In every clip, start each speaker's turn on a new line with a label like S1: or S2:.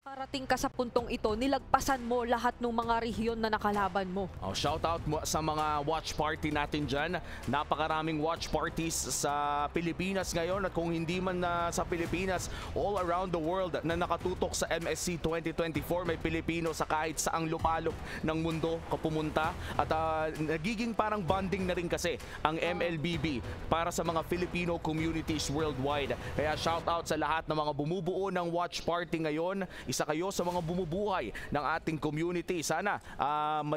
S1: Parating ka sa puntong ito, nilagpasan mo lahat ng mga rehiyon na nakalaban mo.
S2: Shoutout mo sa mga watch party natin dyan. Napakaraming watch parties sa Pilipinas ngayon at kung hindi man sa Pilipinas, all around the world na nakatutok sa MSC 2024. May Pilipino sa kahit saang lupalop ng mundo kapumunta at nagiging parang bonding na rin kasi ang MLBB para sa mga Filipino communities worldwide. Kaya shoutout sa lahat ng mga bumubuo ng watch party ngayon. Isa kayo sa mga bumubuhay ng ating community. Sana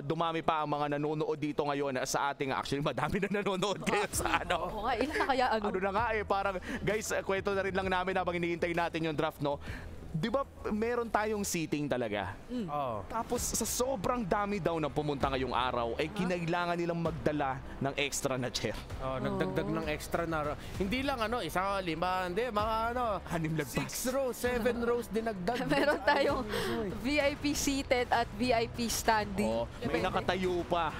S2: dumami pa ang mga nanonood dito ngayon sa ating, actually madami na nanonood kayo sa ano.
S1: Oo nga, ilan na kaya ano?
S2: Ano na nga parang guys, kwento na rin lang namin habang hinihintay natin yung draft, no? Di ba meron tayong seating talaga? Tapos sa sobrang dami daw na pumunta ngayong araw, ay kinailangan nilang magdala ng extra na chair.
S3: Nagdagdag ng extra na, hindi lang isa, lima, hindi, mga 6 rows, 7 rows dinagdag.
S1: Meron tayong VIP seated at VIP standing.
S2: May nakatayo pa.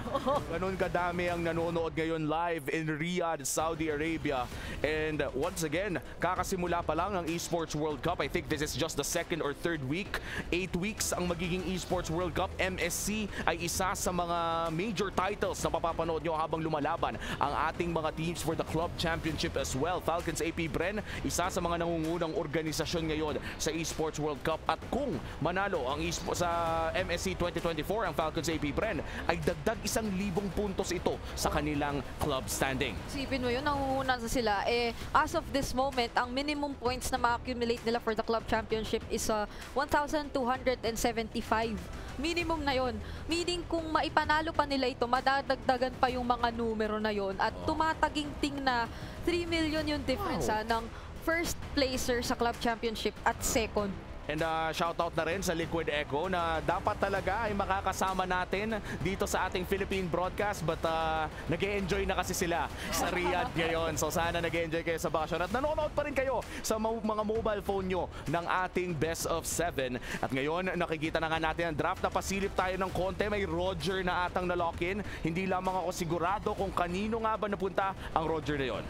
S2: Ganun kadami ang nanonood ngayon live in Riyadh, Saudi Arabia. And once again, kakasimula pa lang ang Esports World Cup. I think this is just the second or third week. 8 weeks ang magiging Esports World Cup. MSC ay isa sa mga major titles na papapanood nyo habang lumalaban ang ating mga teams for the Club Championship as well. Falcons AP Bren, isa sa mga nangungunang organisasyon ngayon sa Esports World Cup. At kung manalo ang sa MSC 2024 ang Falcons AP Bren, ay dagdag 1,000 puntos ito sa kanilang club standing.
S1: Isipin mo yun, nangungunan sa sila. As of this moment, ang minimum points na ma-accumulate nila for the Club Championship is 1,275. Minimum na yon. Meaning kung maipanalo pa nila ito, madadagdagan pa yung mga numero na yon at tumataginting na 3 million yung difference ng first placer sa Club Championship at second.
S2: And shoutout na rin sa Liquid Echo na dapat talaga ay makakasama natin dito sa ating Philippine broadcast, but nag-e-enjoy na kasi sila sa Riyadh ngayon. So sana nag-e-enjoy kayo sa bakasyon at nanonood pa rin kayo sa mga mobile phone nyo ng ating Best of 7. At ngayon nakikita na nga natin ang draft na pasilip tayo ng konti. May Roger na atang na-lock-in. Hindi lamang ako sigurado kung kanino nga ba napunta ang Roger na yon.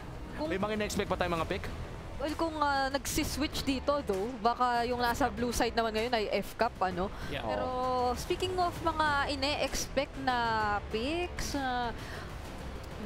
S2: May mga in-expect pa tayong mga pick?
S1: Well, kung nagsiswitch dito though, baka yung nasa blue side naman ngayon ay F-Cup, ano?
S2: Yeah.
S1: Pero speaking of mga ine-expect na picks,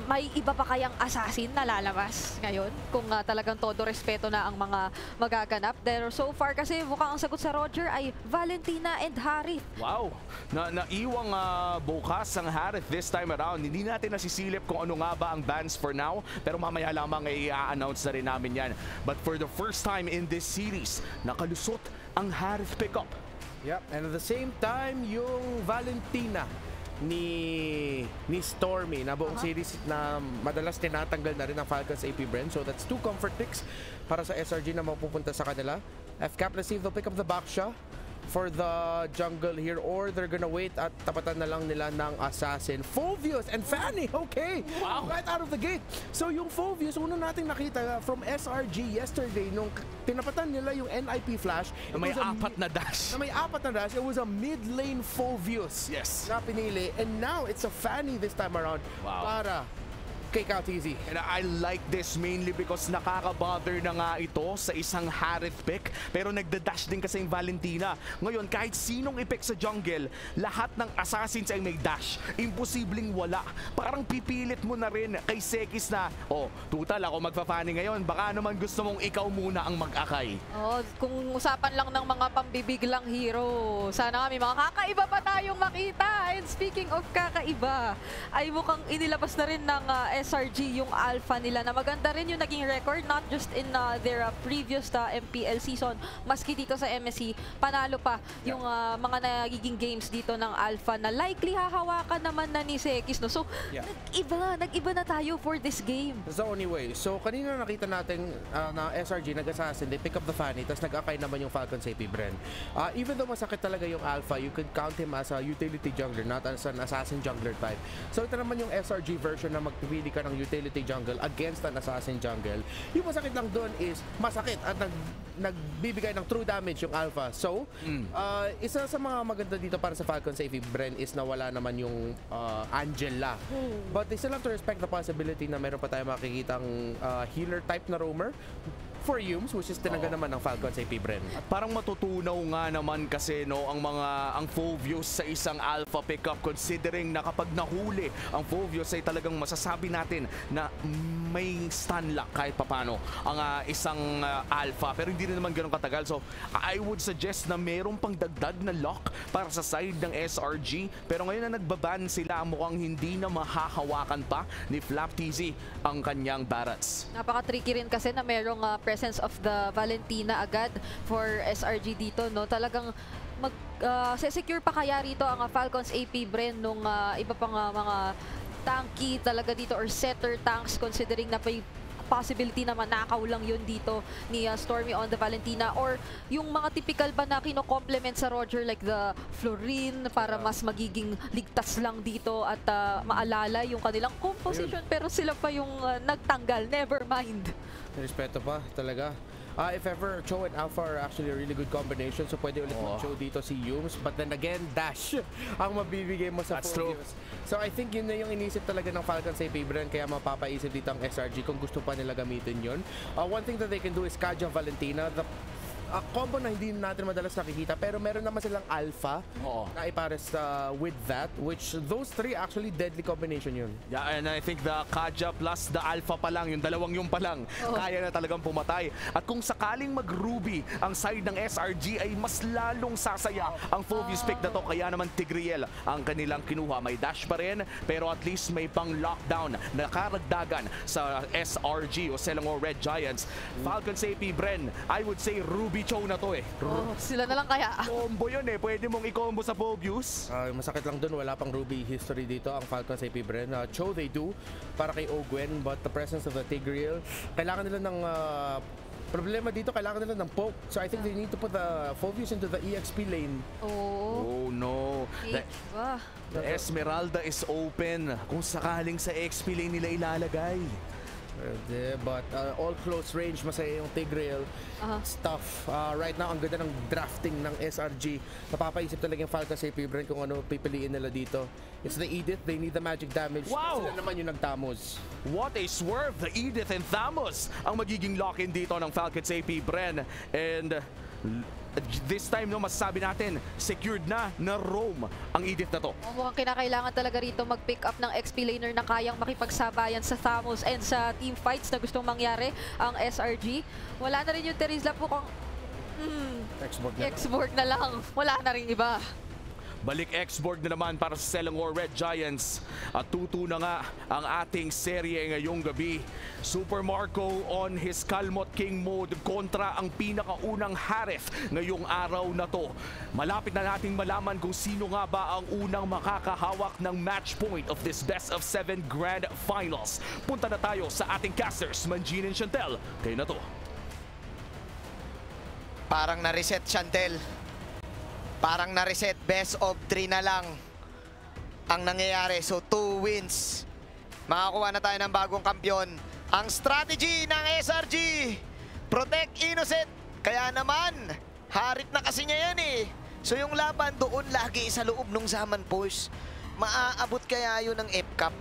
S1: may iba pa kayang assassin na lalabas ngayon kung talagang todo respeto na ang mga magaganap. Pero so far kasi mukhang ang sagot sa Roger ay Valentina and Harith.
S2: Wow! Naiwang bukas ang Harith this time around. Hindi natin nasisilip kung ano nga ba ang bans for now, pero mamaya lamang ay i-announce na rin namin yan. But for the first time in this series, nakalusot ang Harith pickup.
S3: Yep, and at the same time, yung Valentina ni Stormy na buong series na madalas tinatanggal na rin ang Falcons AP Bren. So that's 2 comfort picks para sa SRG na mapupunta sa kanila. FCAP, let's see if they'll pick up the Baksha for the jungle here, or they're gonna wait at tapatan na lang nila ng Assassin. Phoveus and Fanny, okay! Wow! Right out of the gate. So yung Phoveus, una nating nakita from SRG yesterday nung tinapatan nila yung NIP Flash.
S2: Na may apat na dash.
S3: It was a mid-lane Phoveus na pinili. And now it's a Fanny this time around para kay KTZ.
S2: And I like this mainly because nakaka-bother na nga ito sa isang Harith pick, pero nagda-dash din kasi yung Valentina. Ngayon, kahit sinong i-pick sa jungle, lahat ng assassins ay may dash. Imposibleng wala. Parang pipilit mo na rin kay Sekis na, tutal ako magpa-fanny ngayon, baka naman gusto mong ikaw muna ang mag-akay.
S1: Kung usapan lang ng mga pambibiglang hero, sana kami mga kakaiba pa tayong makita. And speaking of kakaiba, ay mukhang inilabas na rin ng SRG yung alpha nila na maganda rin yung naging record, not just in their previous MPL season, maski dito sa MSC, panalo pa yung mga nagiging games dito ng alpha na likely hahawakan naman na ni Sekis. No? So, nag-iba na tayo for this game.
S3: That's the only way. So, kanina nakita natin na SRG nag-assassin, they pick up the Fanny, tapos nag-akay naman yung Falcons AP Bren. Even though masakit talaga yung alpha, you could count him as a utility jungler, not as an assassin jungler type. So, ito naman yung SRG version na magpipili ka ng utility jungle against an assassin jungle. Yung masakit lang doon is masakit at nagbibigay ng true damage yung alpha. So, isa sa mga maganda dito para sa Falcons AP Bren is na wala naman yung Angela. But they still have to respect the possibility na meron pa tayo makikitang healer type na roamer. for Yums, which is tinanggal naman ng Falcons AP Bren.
S2: Parang matutunaw nga naman kasi no ang Fovios sa isang alpha pickup, considering na kapag nahuli ang Fovios ay talagang masasabi natin na may stun lock kahit papano ang isang alpha, pero hindi rin naman ganun katagal. So I would suggest na meron pang dagdag na lock para sa side ng SRG, pero ngayon na nagbaban sila, mukhang hindi na mahahawakan pa ni Flap TZ ang kanyang barrats.
S1: Napaka-tricky rin kasi na merong presence of the Valentina agad for SRG dito, no? Talagang secure pa kaya rito ang Falcons AP Bren nung iba pang mga tanky talaga dito or setter tanks, considering na possibility na manakaw lang yun dito ni Stormy on the Valentina, or yung mga typical ba na kino-complement sa Roger like the Florin para mas magiging ligtas lang dito at maalala yung kanilang composition, pero sila pa yung nagtanggal, never mind.
S3: Respeto pa talaga. If ever, Cho and Alpha are actually a really good combination, so pwede ulit mag-Cho dito si Yums. But then again, Dash ang mabibigay mo sa Fovios. So I think yun na yung inisip talaga ng Falcons AP Bren, kaya mapapaisip dito ang SRG kung gusto pa nila gamitin yun. One thing that they can do is Kaja Valentina, the combo na hindi natin madalas nakikita, pero meron naman silang alpha na ipares with that, which those three actually deadly combination yun.
S2: Yeah, and I think the Kaja plus the alpha pa lang, yung dalawang yung pa lang, kaya na talagang pumatay. At kung sakaling mag-Ruby ang side ng SRG, ay mas lalong sasaya ang Fovios pick na to, kaya naman Tigreal ang kanilang kinuha. May dash pa rin, pero at least may pang lockdown na karagdagan sa SRG o Selangor Red Giants. Falcons AP Bren, I would say Ruby Cho na to
S1: Sila na lang kaya.
S2: Combo yun pwede mong i-combo sa Fovios.
S3: Masakit lang dun, wala pang Ruby history dito ang Falcons AP Bren. Cho they do para kay Ogwen, but the presence of the Tigreal, kailangan nila ng problema dito, kailangan nila ng poke. So I think they need to put the Fovios into the EXP lane.
S2: Oh no. The Esmeralda is open. Kung sakaling sa XP lane nila ilalagay.
S3: But all close range, masaya yung Tigreal stuff. Right now, ang ganda ng drafting ng SRG. Napapaisip talaga yung Falcons AP Bren kung ano pipiliin nila dito. It's the Edith, they need the magic damage.
S2: Wow!
S3: Sila naman yung nagtamos.
S2: What a swerve! The Edith and Thamos ang magiging lock-in dito ng Falcons AP Bren. And this time, masasabi natin, secured na Rome ang Edith na to.
S1: Mukhang kinakailangan talaga rito mag-pick up ng XP laner na kayang makipagsabayan sa Thamos and sa team fights na gustong mangyari ang SRG. Wala na rin yung Terizla po kung X-Borg na lang. Wala na rin iba.
S2: Balik X-Borg na naman para sa Selangor Red Giants. At 2-2 na nga ang ating serye ngayong gabi. Super Marco on his Kalmot King mode kontra ang pinakaunang Harith ngayong araw na to. Malapit na nating malaman kung sino nga ba ang unang makakahawak ng match point of this best of 7 grand finals. Punta na tayo sa ating casters, Manjin and Chantel. Kayo na to.
S4: Parang na-reset, Chantel. Parang na-reset, best of 3 na lang ang nangyayari. So 2 wins. Makakuha na tayo ng bagong kampiyon. Ang strategy ng SRG, protect Innocent. Kaya naman, harit na kasi niya yan So yung laban doon lagi sa loob ng Zaman Force. Maaabot kaya yun ng F-Cup.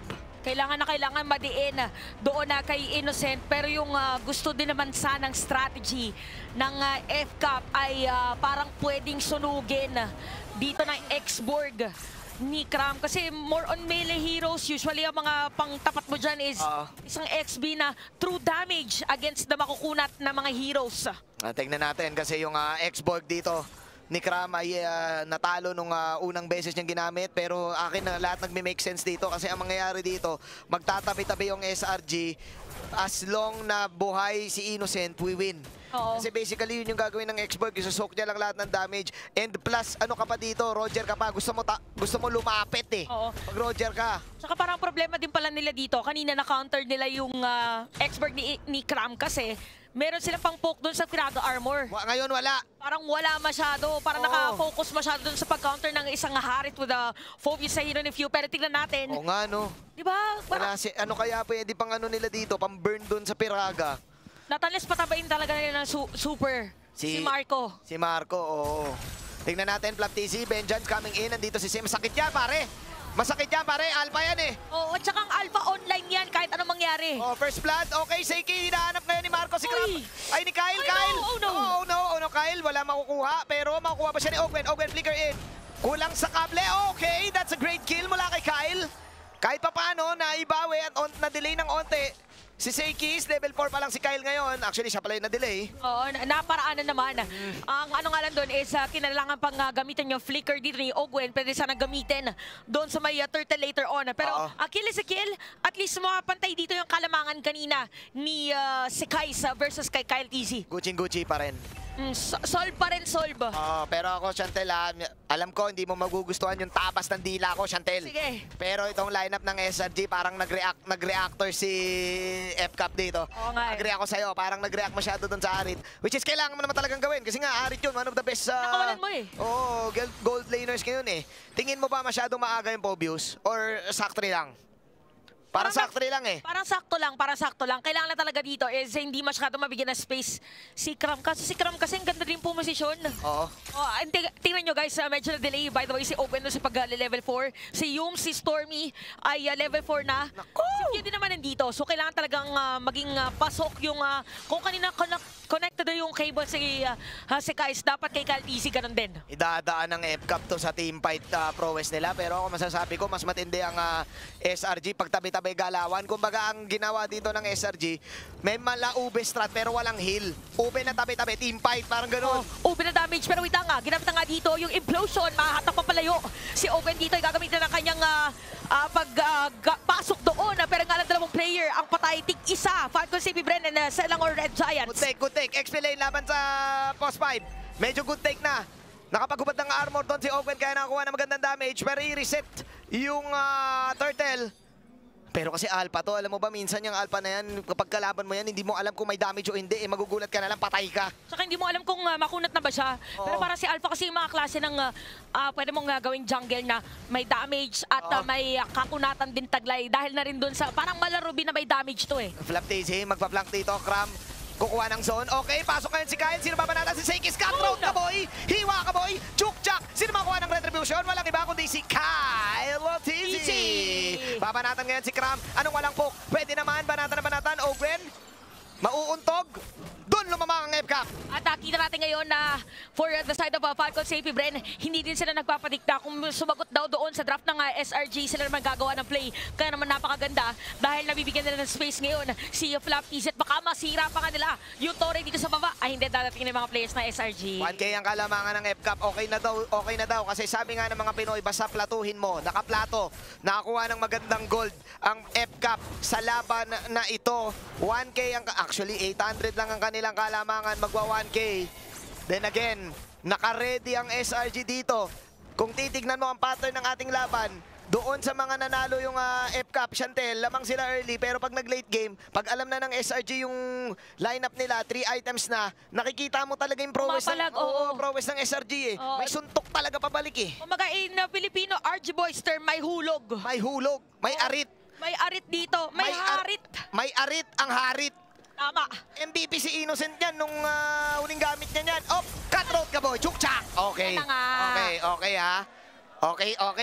S5: Kailangan madiin doon na kay Innocent, pero yung gusto din naman sanang strategy ng F-Cup ay parang pwedeng sunugin dito ng X-Borg ni Cram, kasi more on melee heroes. Usually ang mga pangtapat mo dyan is isang XB na true damage against the makukunat na mga heroes.
S4: Tingnan natin kasi yung X-Borg dito ni Cram ay natalo nung unang beses niyang ginamit, pero akin na lahat nagme-make sense dito kasi ang mangyayari dito, magtatabi-tabi yung SRG. As long na buhay si Innocent, we win. Kasi basically yun yung gagawin ng X-Borg, isusok niya lang lahat ng damage. And plus, ano ka pa dito, Roger ka pa, gusto mo lumapit pag Roger ka.
S5: Saka parang problema din pala nila dito, kanina na-counter nila yung X-Borg ni Cram kasi meron silang pang poke doon sa Firaga Armor.
S4: Ngayon wala.
S5: Parang wala masyado. Parang naka-focus masyado doon sa pag-counter ng isang Harith with a Fovios sa hero ni Few. Pero tignan natin.
S4: Oo nga, no.
S5: Diba?
S4: Wala ano kaya pwede pang ano nila dito, pang burn doon sa Firaga.
S5: Natalis patabain talaga nila ng super. Si Marco.
S4: Si Marco, oo. Tingnan natin, Flap TZ, Vengeance coming in. Nandito si Sim. Sakit yan, pare. Masakit yan, pare. Alpha yan eh.
S5: Oo, at saka ang Alpha online yan kahit anong mangyari.
S4: Oh, first blood. Okay, Seiki, hinahanap ngayon ni Marco si Crab.
S5: Uy!
S4: Ay, ni Kyle,
S5: Ay,
S4: Kyle.
S5: no, oh, no.
S4: Oh, no, Kyle. Wala makukuha. Pero makukuha pa siya ni Ogwen. Ogwen, flicker in. Kulang sa kable. Okay, that's a great kill mula kay Kyle. Kahit pa paano, naibawi at na-delay ng onte. Si Seikis, level 4 pa lang si Kyle ngayon. Actually, siya pala yung na-delay.
S5: Oo, naparaanan naman. Ang ano nga lang doon is kinailangan pang gamitin yung flicker dito ni Ogwen. Pwede sana gamitin doon sa may turtle later on. Pero kill is a kill. At least mapantay dito yung kalamangan kanina ni si Kais versus kay Kyle TZ.
S4: Gucci pa rin.
S5: Solve pa rin, solve.
S4: Pero ako, Chantel, alam ko hindi mo magugustuhan yung tabas ng dila ko, Chantel.
S5: Sige.
S4: Pero itong lineup ng SRG, parang nag-reactor si FCAP dito.
S5: Oo nga eh.
S4: Agree ako sa'yo, parang nag-react masyado doon sa Arit. Which is kailangan mo naman talagang gawin. Kasi nga, Arit yun, one of the best
S5: Nakawalan mo eh.
S4: Oo, gold laners ngayon eh. Tingin mo ba masyadong maaga yung Pobius? Or sakto lang? Parang sakto lang eh.
S5: Parang sakto lang. Kailangan na talaga dito is hindi masyado mabigyan ng space si Kram. Kasi si Kram kasi ang ganda din pumosisyon.
S4: Oo.
S5: Tingnan nyo guys, medyo na-delay. By the way, si Open doon si pag-level 4. Si Yum, si Stormy ay level 4 na.
S4: Naku!
S5: Si Q din naman nandito. So kailangan talagang maging pasok yung kung kanina connected na yung cable si Kais. Dapat kay Kyle TZ ganun din.
S4: Idadaan ng FCAP to sa team fight prowess nila. Pero ako masasabi ko, mas matindi ang SRG pag tabi-tabi galawan. Kumbaga ang ginawa dito ng SRG, may mala-ube strat pero walang heal. Ube na tabi-tabi, team fight, parang gano'n.
S5: Ube na damage pero wait nga, ginamit na nga dito yung implosion. Mahahatak pa palayo. Si Owen dito ay gagamitin ng kanyang pagpasok doon. Pero nga lang dalawang player ang patay. Tig-isa. Falcon CP Bren and Selangor Red Giants.
S4: Good take. XP lane laban sa post 5. Medyo good take na. Nakapaghubad ng armor doon si Owen kaya nakakuha ng magandang damage. Pero i-reset yung turtle. Pero kasi alpha to, alam mo ba minsan yung alpha na yan, kapag kalaban mo yan, hindi mo alam kung may damage o hindi, magugulat ka na lang, patay ka.
S5: Saka hindi mo alam kung makunat na ba siya. Pero para si alpha kasi yung mga klase ng pwede mong gawing jungle na may damage at may kakunatan din taglay. Dahil na rin dun sa, parang malarubi na may damage to eh.
S4: Flap TZ, magpa-flank dito, Cram. Kukuha ng zone. Okay, pasok ngayon si Kyle. Sino babanatan? Si Seikis. Cutthroat ka, boy! Hiwa ka, boy! Chuk-chak! Sino makuha ng retribution? Walang iba kundi si Kyle TZ. Babanatan ngayon si Cram. Anong walang poke? Pwede naman. Banatan. Ogwen. Mauuntog. Doon lumamang ang FCAP.
S5: At kita natin ngayon na for the side of Falcon CP Bren, hindi din sila nagpapadikta. Kung sumagot daw doon sa draft ng SRG, sila naman gagawa ng play. Kaya naman napakaganda dahil nabibigyan nila ng space ngayon si Flap TZ. Baka masira pa kanila yung Torre dito sa baba. Ay hindi, dadating ng mga players na SRG.
S4: 1K ang kalamangan ng FCAP. Okay na daw. Kasi sabi nga ng mga Pinoy, basta platuhin mo. Nakaplato. Nakakuha ng magandang gold ang FCAP sa laban na ito. 1K ang, actually 800 lang ang kanilang kalamangan, magwa 1K. Then again, naka-ready ang SRG dito. Kung titignan mo ang pattern ng ating laban, doon sa mga nanalo yung FCAP, Chantel, lamang sila early. Pero pag nag-late game, pag alam na ng SRG yung lineup nila, 3 items na, nakikita mo talaga yung prowess prowess ng SRG eh. May suntok talaga pabalik eh.
S5: Kumaga in Filipino, RG Boys term, may hulog.
S4: May hulog, may arit.
S5: May arit dito, may harit.
S4: May arit ang harit.
S5: Tama.
S4: MVP si Innocent yan nung huling gamit niya yan. Oh, cutthroat ka, boy. Chuk-chak. Okay.
S5: Yan na nga.
S4: Okay ha. Okay ha.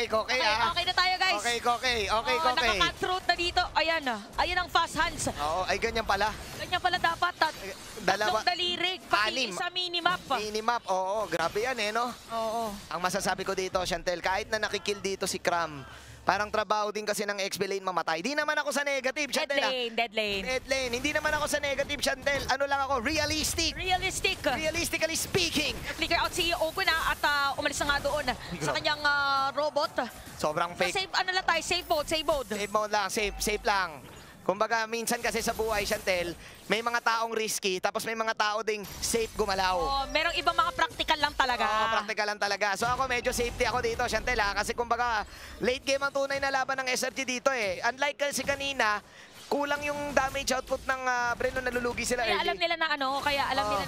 S5: Okay na tayo, guys.
S4: Okay.
S5: Naka-cutthroat na dito. Ayan na. Ayan ang fast hands.
S4: Oo, ay ganyan pala.
S5: Ganyan pala dapat. Tatlong dalirig. Pati sa minimap.
S4: Minimap, oo. Grabe yan eh, no?
S5: Oo.
S4: Ang masasabi ko dito, Chantel, kahit na nakikill dito si Cram, parang trabaho din kasi ng XP lane mamatay. Di naman ako sa negative, Chantel.
S5: Dead lane.
S4: Hindi naman ako sa negative, Chantel. Ano lang ako, realistic. Realistically speaking.
S5: Flicker out si Open at umalis na nga doon sa kanyang robot.
S4: Sobrang fake.
S5: Save, ano lang tayo, save mode.
S4: Safe mode lang, safe lang. Kumbaga, minsan kasi sa buhay, Chantel, may mga taong risky, tapos may mga tao ding safe gumalaw.
S5: Oh, merong ibang mga practical lang talaga.
S4: Oo, practical lang talaga. So ako medyo safety ako dito, Chantel ha, kasi kumbaga, late game ang tunay na laban ng SRG dito eh. Unlike kasi kanina, kulang yung damage output ng Breno, nalulugi sila
S5: Kaya
S4: early.
S5: alam nila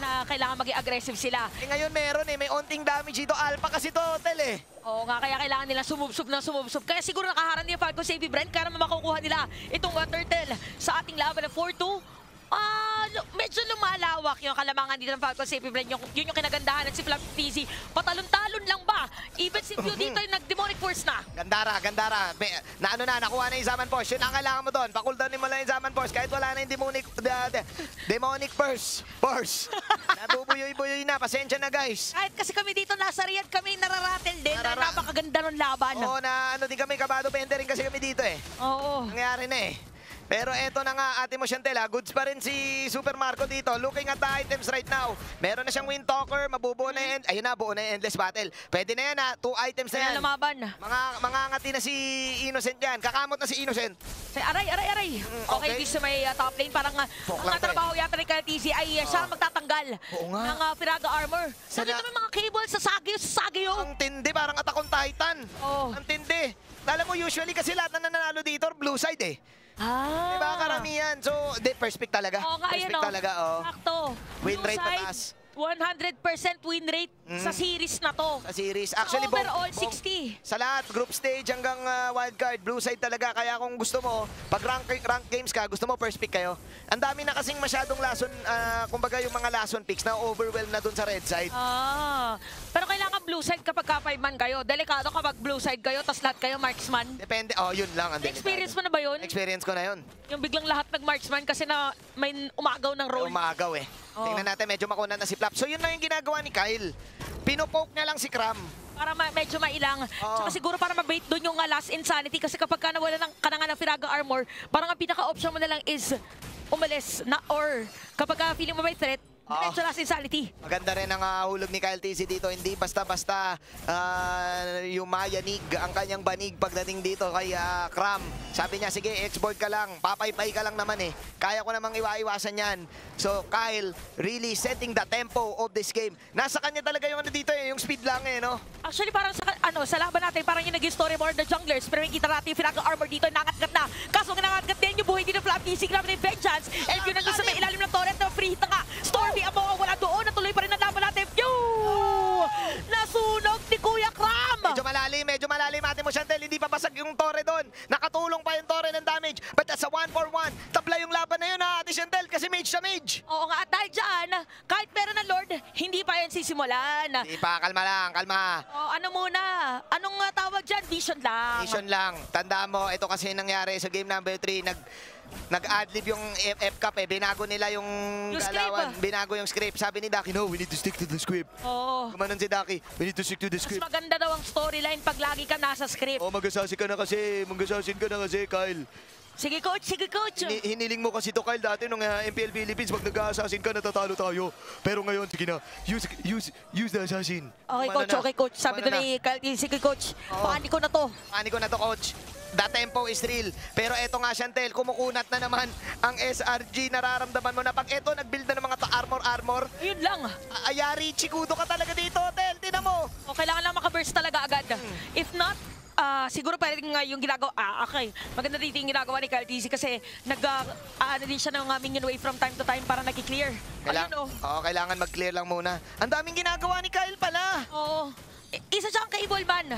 S5: na kailangan maging aggressive sila.
S4: Eh ngayon meron eh, may onting damage dito. Alpha kasi total eh.
S5: Oo nga, kaya kailangan nila sumubsob. Kaya siguro nakaharang niya Falcon Safety Brand kaya naman makukuha nila itong turtle sa ating laban na 4-2. Medyo lumalawak yung kalamangan dito ng Falcon Safety Brand. Yun yung kinagandahan at si Flap TZ. Patalon-talon lang ba Even si Pew dito yung nag-demonic force na.
S4: Gandara, Gandara. Nakuha na yung Zaman Force. Yun ang kailangan mo doon. Pakuldanin mo lang yung Zaman Force. Kahit wala na yung demonic Force. Nabubuyoy-buyoy na. Pasensya na, guys.
S5: Kahit kasi kami dito nasa Riyadh, kami nararatel din. Napakaganda ng laban.
S4: Oo, na ano din kami, kabado pende rin kasi kami dito eh.
S5: Oo.
S4: Nangyari na eh. Pero eto na nga, ate mo Chantel, goods pa rin si Super Marco dito. Looking at the items right now. Meron na siyang Wind Talker, mabubuo na yan. Ayun na, buo na yung Endless Battle. Pwede na yan ha, 2 items na yan.
S5: Kaya lumaban.
S4: Mangangati na si Innocent yan. Kakamot na si Innocent.
S5: Aray. Okay,
S4: okay.
S5: dito sa may top lane, parang ang
S4: lang
S5: trabaho yata ni KTC ay siya ang magtatanggal
S4: Oo nga.
S5: ng Firaga armor. Nakita mo yung mga cable sa Sagyo.
S4: Ang tindi, parang Attack on Titan.
S5: Oo.
S4: Ang tindi. Alam mo, usually kasi lahat na nananalo dito, blue side eh. Diba karamihan? So, first pick talaga.
S5: Oo nga,
S4: First
S5: ayun
S4: pick talaga, oh.
S5: Sakto.
S4: Win
S5: Blue
S4: rate
S5: side,
S4: mataas.
S5: 100% win rate sa series na to.
S4: Sa series. Actually,
S5: Overall, 60.
S4: Sa lahat, group stage hanggang wildcard, blue side talaga. Kaya kung gusto mo, pag rank games ka, gusto mo first pick kayo. Ang dami na kasing masyadong lason, kumbaga yung mga lason picks na overwhelm na dun sa red side.
S5: Pero kailangan blue side kapag ka 5-man kayo. Delikado kapag blue side kayo, tas lahat kayo marksman.
S4: Depende. Oh, yun lang.
S5: Experience mo na ba yun?
S4: Experience ko na yun.
S5: Yung biglang lahat nag-marksman kasi na may umagaw ng role.
S4: Umagaw eh.
S5: Oo.
S4: Tingnan natin, medyo makunat na si Flap. So yun lang yung ginagawa ni Kyle. Pinopoke niya lang si Cram.
S5: Para medyo mailang. Tsaka siguro para mabait doon yung last insanity kasi kapag ka nawala ng Firaga armor, parang ang pinaka-option mo na lang is umalis na or kapag ka feeling mo may threat, diretso last insanity.
S4: Maganda rin ang hulog ni Kyle TC dito. Hindi basta-basta yumayanig ang kanyang banig pagdating dito kay Cram. Sabi niya, sige, X-board ka lang. Papaypay ka lang naman eh. Kaya ko namang iwasan yan. So, Kyle really setting the tempo of this game. Nasa kanya talaga yung ano dito eh, yung speed lang eh, no?
S5: Actually, parang sa laban natin, parang yung naging story more the junglers. Pero nakikita natin yung Firaga armor dito, nangatgat na. Kaso nangatgat din yung buhay din ng Flap TC, grabe ng vengeance. And yun ang sa may ilalim ng torrent na free hit na nga. Stormy ang mga wala doon, natuloy pa rin ang laban natin. Nasunog ni Kuya Cram!
S4: Medyo malalim ate mo Chantel, hindi pa basag yung torre doon. Nakatulong pa yung torre ng damage. But that's a 1-for-1. Tabla yung laban na yun ha, ate Chantel, kasi mage sa mage.
S5: Oo nga, at dahil dyan, kahit meron ng Lord, hindi pa yan sisimulan.
S4: Hindi pa, kalma lang, kalma.
S5: Ano muna? Anong tawag dyan? Vision lang.
S4: Vision lang. Tandaan mo, ito kasi nangyari sa game number 3, nag-adlib yung F-Cup eh. Binago nila yung galawan. Binago yung script. Sabi ni Daki, no, we need to stick to the script.
S5: Oo.
S4: Gumanon si Daki, we need to stick to the
S5: Mas
S4: script.
S5: maganda daw ang storyline pag lagi ka nasa script.
S4: Oh, mag-assassin ka na kasi, Kyle.
S5: Sige coach, sige coach.
S4: Hiniling mo kasi to Kyle dati nung MPL Philippines, pag nag-assassin ka, natatalo tayo. Pero ngayon, sige na, use the assassin.
S5: Okay coach. Sabi doon ni Kyle, sige coach, paani ko na to.
S4: Paani ko na to, coach. The tempo is real. Pero eto nga, Chantel, kumukunat na naman ang SRG. Nararamdaman mo na pag eto, nag-build na ng mga armor.
S5: Ayun lang.
S4: Ayari, chikudo ka talaga dito, Tel. Tingnan mo.
S5: O, kailangan lang makaburst talaga agad. If not, siguro pwede nga yung ginagawa. Okay. Maganda dito yung ginagawa ni Kyle TC kasi din siya ng minion wave from time to time para nag-clear.
S4: Kailangan mag-clear lang muna. Ang daming ginagawa ni Kyle pala.
S5: Oo. Isa siyang ka-evil man.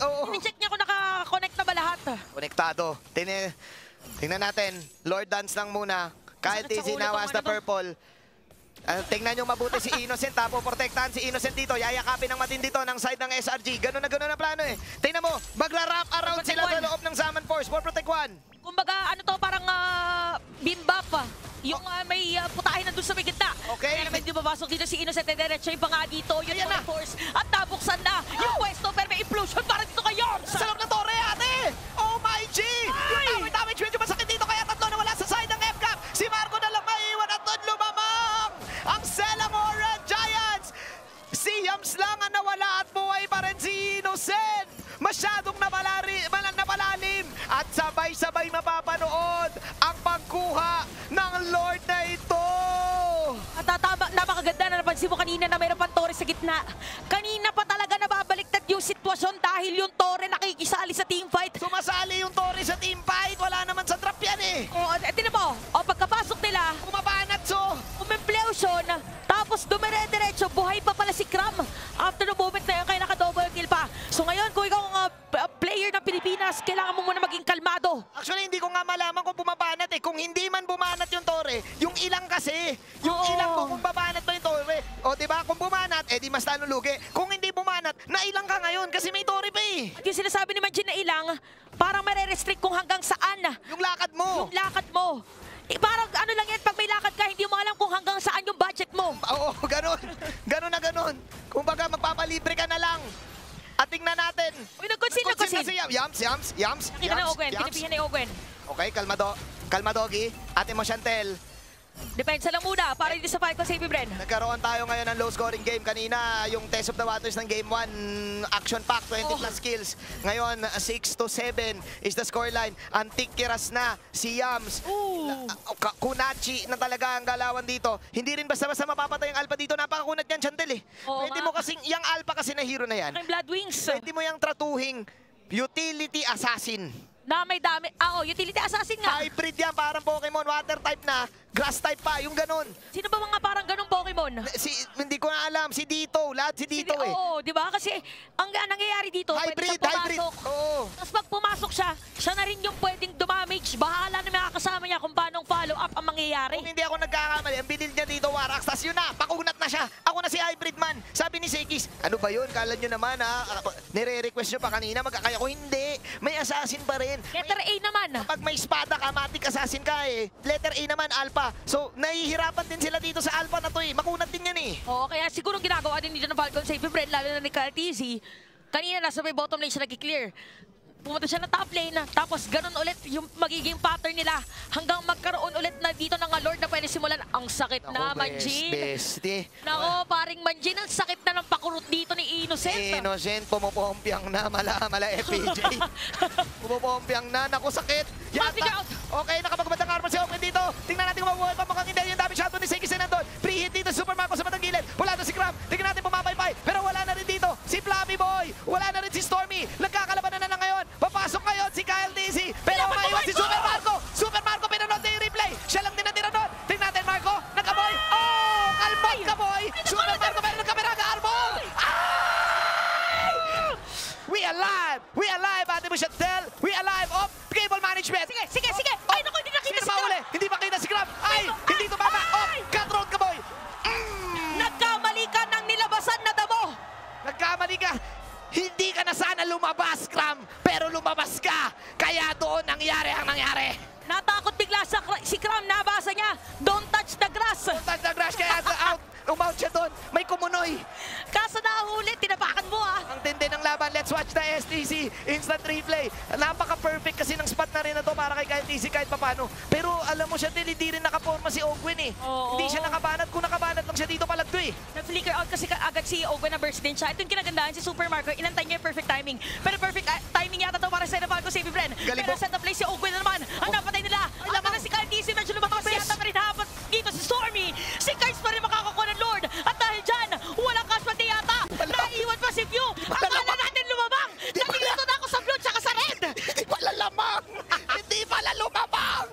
S4: Oo.
S5: Check niya kung naka-connect na ba lahat.
S4: Konektado. Tingnan natin. Lord Dance lang muna. Kyle TC now has the purple. Tingnan nyo mabuti si Innocent ha. Poprotektahan si Innocent dito. Yayakapin ng matindi dito ng side ng SRG. Ganun na plano eh. Tingnan mo, magra-wrap around sila sa loob ng Zaman Force. For Protect 1.
S5: Kumbaga, parang bimbap. Yung may putahin na doon sa may gitna.
S4: Okay.
S5: Kaya naman di babasok dito si Innocent and diretso yung pa nga dito. Yung force. At nabuksan na yung pwesto pero may implosion para dito kay Yoms.
S4: Sa loob ng torre ate! Oh my G! Yung damage medyo masakit dito kaya tatlo na wala sa side ng F-Cup. Si Marco na lang maiiwan at doon lumamang ang Celamora Giants. Si Yams lang ang nawala at buhay pa rin si Innocent. Masyadong napalalim at sabay-sabay mapapanood ang pagkuha ng Lord na ito.
S5: At napakaganda na napansin mo kanina na mayroon pang Torre sa gitna. Kanina pa talaga nababaliktad yung sitwasyon dahil yung Torre nakikisali sa teamfight.
S4: Sumasali yung Torre sa teamfight. Wala naman sa trap yan eh.
S5: Tinan mo, pagkapasok nila,
S4: Bumabanat so.
S5: umempleusyon, tapos dumire-diretso, buhay pa pala si Cram. After the moment na yun, kaya naka-double kill pa. So ngayon, kung ikaw ang player ng Pilipinas, kailangan mo muna maging kalmado.
S4: Actually, hindi ko nga malaman kung bumabanat eh. Kung hindi man bumanat yung Torre, yung ilang kasi. Yung ilang kung babanat ba yung Torre. O diba, kung bumanat, di mas talo lugi. Kung hindi bumanat, nailang ka ngayon kasi may Tori pa eh.
S5: At yung sinasabi ni Manjin na ilang, parang marerestrict kung hanggang saan
S4: Yung lakad mo.
S5: yung lakad mo. Parang ano lang yan, pag may lakad ka, hindi mo alam kung hanggang saan yung budget mo.
S4: Oo, ganun. Ganun na ganun. Kumbaga, magpapalibre ka na lang. At tingnan natin.
S5: Uy, nag-conceal.
S4: Nag-conceal na si Yams.
S5: Nakita na Ogwen, pinipihan ni Ogwen.
S4: Okay, kalma Doggy. Ate mo Chantel.
S5: Depensa lang muna para dito sa Falcons AP Bren.
S4: Nagkaroon tayo ngayon ng low scoring game. Kanina, yung Test of the Waters ng Game 1, action pack, 20 plus kills. Ngayon, 6-7 is the scoreline. Antik kiras na si Yams. Kunachi na talaga ang galawan dito. Hindi rin basta-basta mapapatay ang Alpha dito. Napakakunat yan, Chantel eh.
S5: Oo,
S4: Pwede mo kasing, yung Alpha kasi na hero na yan,
S5: Ang Blood Wings.
S4: pwede mo yung tratuhing utility assassin.
S5: Na may dami. Utility assassin nga.
S4: Hybrid yan, parang Pokemon. Water type na, grass type pa, yung ganun.
S5: Sino ba mga parang ganong Pokemon?
S4: Hindi ko na alam, si Dito, lahat si Dito eh.
S5: Oo, di ba? Kasi ang nangyayari dito, pwede
S4: Hybrid,
S5: siyang pumasok.
S4: oo.
S5: Tapos pag pumasok siya, siya na rin yung pwedeng dumamage. Bahala na mga kasama niya kung paano follow up ang mangyayari.
S4: Kung hindi ako nagkakamali, ang binil niya dito, Warax, tas yun na, pakunat na siya. Ako na si Hybrid Man. Sabi ni Sekis, ano ba yun? Kala nyo naman ha, nire-request nyo pa kanina, magkakaya ko. Hindi, may assassin pa rin.
S5: Letter A naman.
S4: Pag may espada ka, matic assassin ka eh. Letter A naman, Alpha. So, nahihirapan din sila dito sa Alpha na to eh. Makunat din yan eh.
S5: Oo, kaya siguro ginagawa din dito ng Falcon Safe Friend, lalo na ni Cartesi. Kanina nasa may bottom lane siya nag-clear. Pumunta siya na top lane, tapos ganun ulit yung magiging pattern nila hanggang magkaroon ulit na dito ng Lord na pwede simulan. Ang sakit na, Manjin.
S4: Bestie.
S5: Nako, paring Manjin, ang sakit na ng pakurot dito ni Innocent.
S4: Innocent, pumupompiang na, mala FPJ. Pumupompiang na, naku sakit.
S5: Matic out.
S4: Okay, nakapagbatang armor si Open dito. Tingnan natin kung mabuhay pa, mukhang hindi. Yung daming shot ni Sekis na nandun. Pre-hit dito, Super Marco sa matang gilid. Wala na si Cram. Tingnan natin pumapaypay. Pero wala na rin dito si Flappy Boy. Wala na rin si Stormy. Nagkakalabanan na ngayon. Papasok ngayon si Kyle DC. Pero maiwan si Super Marco. Super Marco, pinanood na yung replay. Siya lang din natira doon. Tingnan natin, Marco. Nakaboy. Oh! Kalmot ka, boy. Super Marco, meron ng kamera ka, armor. We alive! We alive, Ate mo Chantel! We alive! Oh, cable management!
S5: Sige. Ay, naku, hindi nakita si Cram.
S4: Hindi makita si Cram! Ay! Hindi tumama! Oh! Cut road ka, boy!
S5: Nagkamali ka ng nilabasan na damo.
S4: Nagkamali ka! Hindi ka na sana lumabas, Cram! Pero lumabas ka! Kaya doon nangyari ang nangyari!
S5: Natakot bigla si Cram, nabasa niya. Don't touch the grass.
S4: Touch the grass, kaya out! Umout siya doon! May kumunoy!
S5: Kaso nahuli, tinapakan mo
S4: Ang tindi ng laban. Let's watch the STC instant replay. Napaka-perfect kasi ng spot na rin na to para kay KTC kahit papano. Pero alam mo siya, hindi rin nakaporma si Ogwen eh.
S5: Oo.
S4: Hindi siya nakabanat. Kung nakabanat lang siya dito palagto eh.
S5: Nag-flicker out kasi agad si Ogwen na burst din siya. Ito yung kinagandahan si Super Marco. Inantay niya yung perfect timing. Pero perfect timing yata to para sa Falco Save Bren.
S4: Galing
S5: Pero
S4: po.
S5: set up play si Ogwen na naman. Ang napatay nila. Ang na si KTC. Medyo lumabas yata pa rin hapat dito si Stormy. Si Kais pa rin makakakuha ng Lord. At dahil dyan, walang casualty yata. Naiwan pa si Pew. Akala natin lumabang. Nalilito na ako sa blue tsaka sa red.
S4: Hindi pala lamang! Hindi pala lumabang!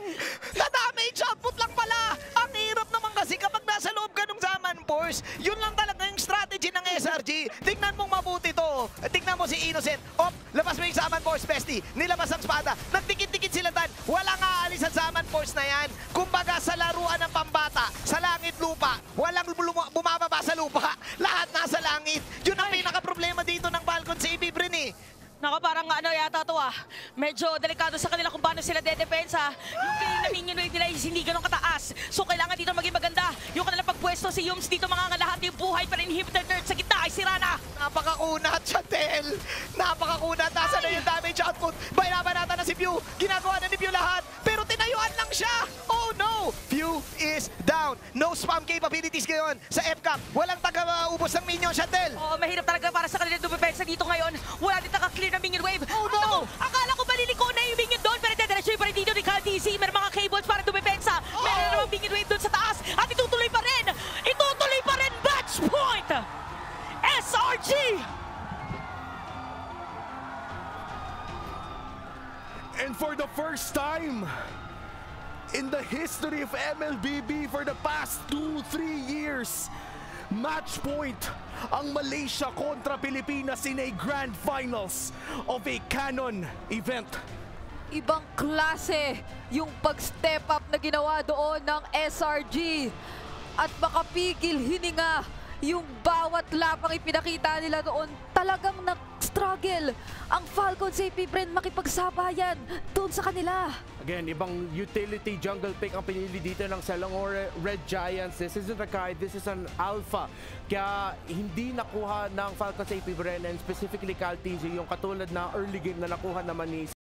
S4: Na-damage output lang pala! Ang hirap naman kasi kapag nasa loob ka ng Zaman Force, yun lang talaga yung strategy ng SRG. Tignan mong mabuti to. Tignan mo si Innocent. Op, labas mo yung Zaman Force, bestie. Nilabas ang espada. Nagdikit-dikit sila tan. Walang aalis ang Zaman Force na yan. Kumbaga sa laruan ng pambata, sa langit lupa, walang bumababa sa lupa. Lahat nasa langit. Yun ang pinaka-problema dito ng Falcon sa Bren eh.
S5: Nako, parang ano yata to Medyo delikado sa kanila kung paano sila dedepensa. Yung feeling na minion wave nila is hindi ganun kataas. So kailangan dito maging maganda. Yung kanilang pagpwesto si Yums dito mga lahat yung buhay pa rin inhibitor nerd sa gitna ay sira na.
S4: Napakakunat, Chantel! Napakakunat! Nasa na yung damage output? Baynabanata na si Pew! Ginagawa na ni Pew lahat! Pero tinayuan lang siya! Oh no! Pew is down! No spam capabilities ngayon sa FCAP! Walang taga-ubos ng minion, Chantel!
S5: Oo, mahirap talaga para sa kanila dumipensa dito ngayon. Wala din taka-clear na minion wave.
S4: Oh no!
S5: Akala ko baliliko na yung minion doon, pero dediretso pa rin dito ni KTC. Meron mga cables para dumipensa. Meron naman minion wave doon sa taas. At itutuloy pa rin! Itutuloy pa rin! Match point! SRG!
S2: And for the first time in the history of MLBB for the past 2-3 years, match point ang Malaysia kontra Pilipinas in a grand finals of a Canon event.
S1: Ibang klase yung pag-step up na ginawa doon ng SRG. At makapigil hininga yung bawat lapang ipinakita nila doon. talagang nag-struggle ang Falcons AP Bren makipagsabayan doon sa kanila.
S3: Again, ibang utility jungle pick ang pinili dito ng Selangor Red Giants. This isn't a kite, this is an alpha. Kaya hindi nakuha ng Falcons AP Bren and specifically Cal TZ yung katulad na early game na nakuha naman ni